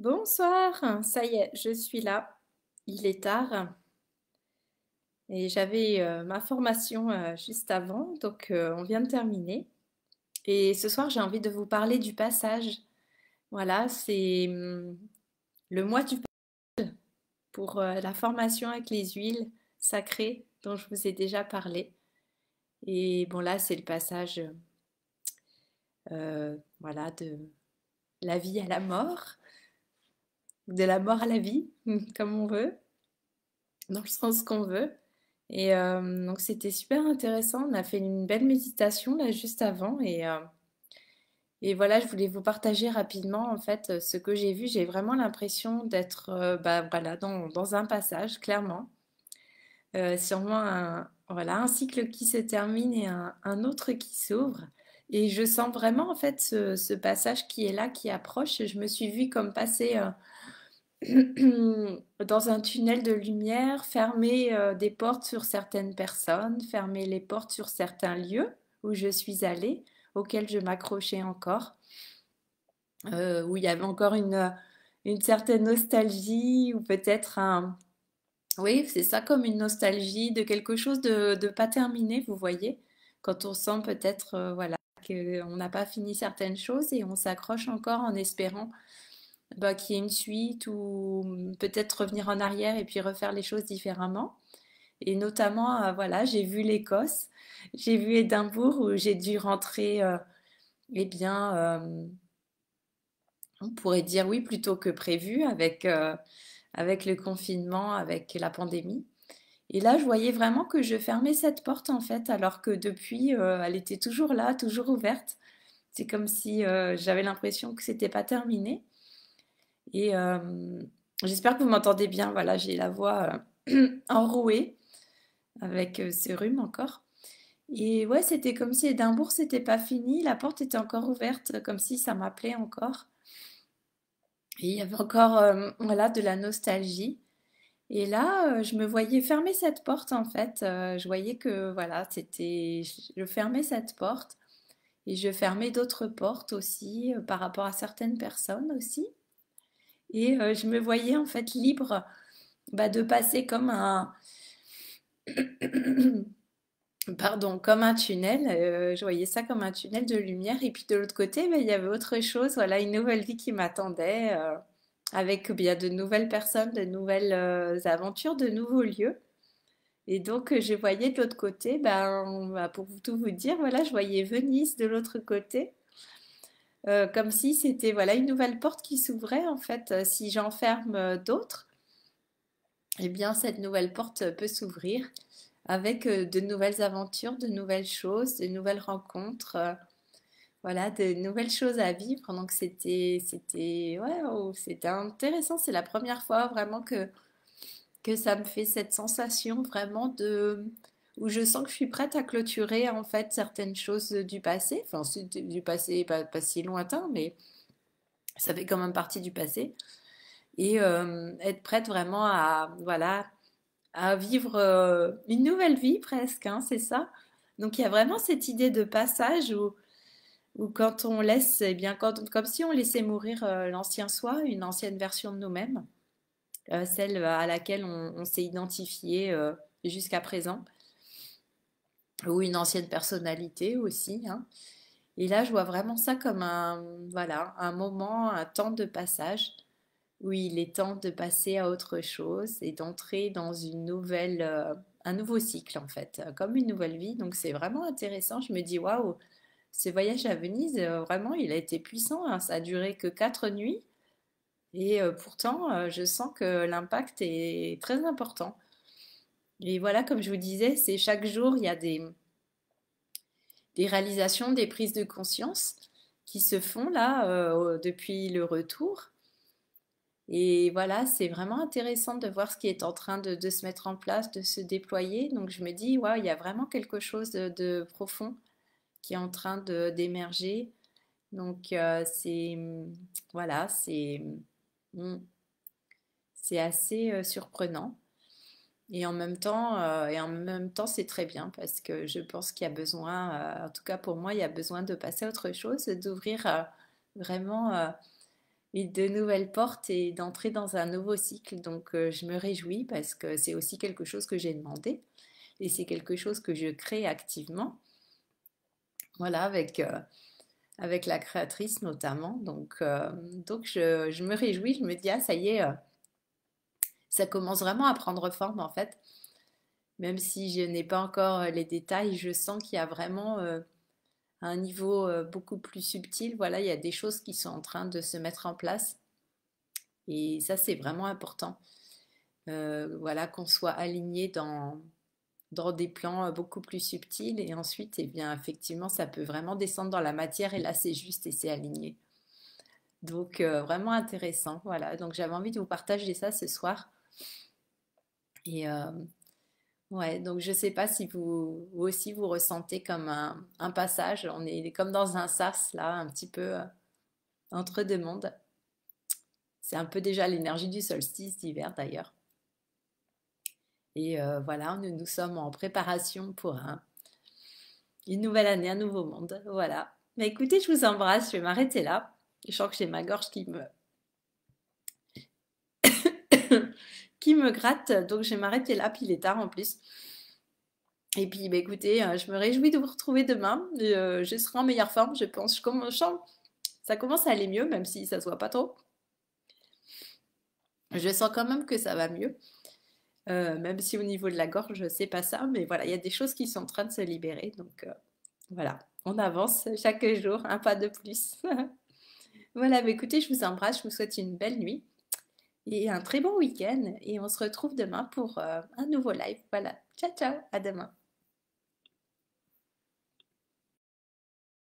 Bonsoir, ça y est, je suis là. Il est tard et j'avais ma formation juste avant, donc on vient de terminer. Et ce soir, j'ai envie de vous parler du passage. Voilà, c'est le mois du pour la formation avec les huiles sacrées dont je vous ai déjà parlé. Et bon, là, c'est le passage, voilà, de la vie à la mort, de la mort à la vie, comme on veut, dans le sens qu'on veut. Et donc c'était super intéressant. On a fait une belle méditation là juste avant et voilà, je voulais vous partager rapidement en fait ce que j'ai vu. J'ai vraiment l'impression d'être bah, voilà, dans un passage, clairement. Sûrement voilà, un cycle qui se termine et un autre qui s'ouvre. Et je sens vraiment en fait ce passage qui est là, qui approche. Je me suis vue comme passer dans un tunnel de lumière, fermer des portes sur certaines personnes, fermer les portes sur certains lieux où je suis allée, auxquels je m'accrochais encore, où il y avait encore une certaine nostalgie ou peut-être un... Oui, c'est ça comme une nostalgie de quelque chose de pas terminé, vous voyez, quand on sent peut-être voilà, qu'on n'a pas fini certaines choses et on s'accroche encore en espérant bah, qu'il y ait une suite ou peut-être revenir en arrière et puis refaire les choses différemment. Et notamment, voilà, j'ai vu l'Écosse, j'ai vu Édimbourg où j'ai dû rentrer, eh bien, on pourrait dire oui plutôt que prévu avec le confinement, avec la pandémie. Et là, je voyais vraiment que je fermais cette porte en fait, alors que depuis, elle était toujours là, toujours ouverte. C'est comme si j'avais l'impression que c'était pas terminé. Et j'espère que vous m'entendez bien. Voilà, j'ai la voix enrouée avec ce rhume encore. Et ouais, c'était comme si Édimbourg, c'était pas fini. La porte était encore ouverte, comme si ça m'appelait encore. Et il y avait encore voilà, de la nostalgie. Et là, je me voyais fermer cette porte en fait. Je voyais que voilà, c'était, je fermais cette porte et je fermais d'autres portes aussi par rapport à certaines personnes aussi. Et je me voyais en fait libre bah, de passer comme un, pardon, comme un tunnel. Je voyais ça comme un tunnel de lumière. Et puis de l'autre côté, bah, il y avait autre chose. Voilà, une nouvelle vie qui m'attendait avec bien de nouvelles personnes, de nouvelles aventures, de nouveaux lieux. Et donc, je voyais de l'autre côté, bah, pour tout vous dire, voilà, je voyais Venise de l'autre côté. Comme si c'était voilà une nouvelle porte qui s'ouvrait en fait. Si j'enferme d'autres, eh bien cette nouvelle porte peut s'ouvrir avec de nouvelles aventures, de nouvelles choses, de nouvelles rencontres, voilà, de nouvelles choses à vivre. Donc ouais, oh, c'était intéressant. C'est la première fois vraiment que ça me fait cette sensation vraiment de où je sens que je suis prête à clôturer en fait certaines choses du passé. Enfin, c'est du passé pas si lointain, mais ça fait quand même partie du passé. Et être prête vraiment à voilà à vivre une nouvelle vie presque, hein, c'est ça. Donc il y a vraiment cette idée de passage où quand on laisse, eh bien, comme si on laissait mourir l'ancien soi, une ancienne version de nous-mêmes, celle à laquelle on s'est identifié jusqu'à présent, ou une ancienne personnalité aussi, hein. Et là, je vois vraiment ça comme voilà, un moment, un temps de passage où il est temps de passer à autre chose et d'entrer dans une nouvelle, un nouveau cycle en fait, comme une nouvelle vie. Donc c'est vraiment intéressant. Je me dis waouh, ce voyage à Venise, vraiment, il a été puissant, hein. Ça a duré que 4 nuits et pourtant, je sens que l'impact est très important. Et voilà, comme je vous disais, c'est chaque jour, il y a des réalisations, des prises de conscience qui se font là depuis le retour. Et voilà, c'est vraiment intéressant de voir ce qui est en train de se mettre en place, de se déployer. Donc je me dis, waouh, il y a vraiment quelque chose de profond qui est en train d'émerger. Donc voilà, mm, c'est assez surprenant. Et en même temps, c'est très bien parce que je pense qu'il y a besoin, en tout cas pour moi, il y a besoin de passer à autre chose, d'ouvrir vraiment. et de nouvelles portes et d'entrer dans un nouveau cycle. Donc, je me réjouis parce que c'est aussi quelque chose que j'ai demandé et c'est quelque chose que je crée activement. Voilà, avec la créatrice notamment. Donc je me réjouis, je me dis, ah, ça y est, ça commence vraiment à prendre forme en fait. Même si je n'ai pas encore les détails, je sens qu'il y a vraiment un niveau beaucoup plus subtil. Voilà, il y a des choses qui sont en train de se mettre en place. Et ça, c'est vraiment important. Voilà, qu'on soit aligné dans des plans beaucoup plus subtils. Et ensuite, eh bien, effectivement, ça peut vraiment descendre dans la matière. Et là, c'est juste et c'est aligné. Donc, vraiment intéressant. Voilà, donc j'avais envie de vous partager ça ce soir. Et ouais, donc je sais pas si vous aussi vous ressentez comme un passage. On est comme dans un sas, là, un petit peu entre deux mondes. C'est un peu déjà l'énergie du solstice d'hiver d'ailleurs. Et voilà, nous sommes en préparation pour une nouvelle année, un nouveau monde. Voilà. Mais écoutez, je vous embrasse, je vais m'arrêter là. Je sens que j'ai ma gorge qui me gratte, donc je vais m'arrêter là, puis il est tard en plus. Et puis, bah, écoutez, je me réjouis de vous retrouver demain. Je serai en meilleure forme, je pense. Ça commence à aller mieux, même si ça se voit pas trop. Je sens quand même que ça va mieux, même si au niveau de la gorge, c'est pas ça. Mais voilà, il y a des choses qui sont en train de se libérer. Donc, voilà, on avance chaque jour, un pas de plus. Voilà, bah, écoutez, je vous embrasse, je vous souhaite une belle nuit et un très bon week-end. Et on se retrouve demain pour un nouveau live. Voilà, ciao, ciao, à demain.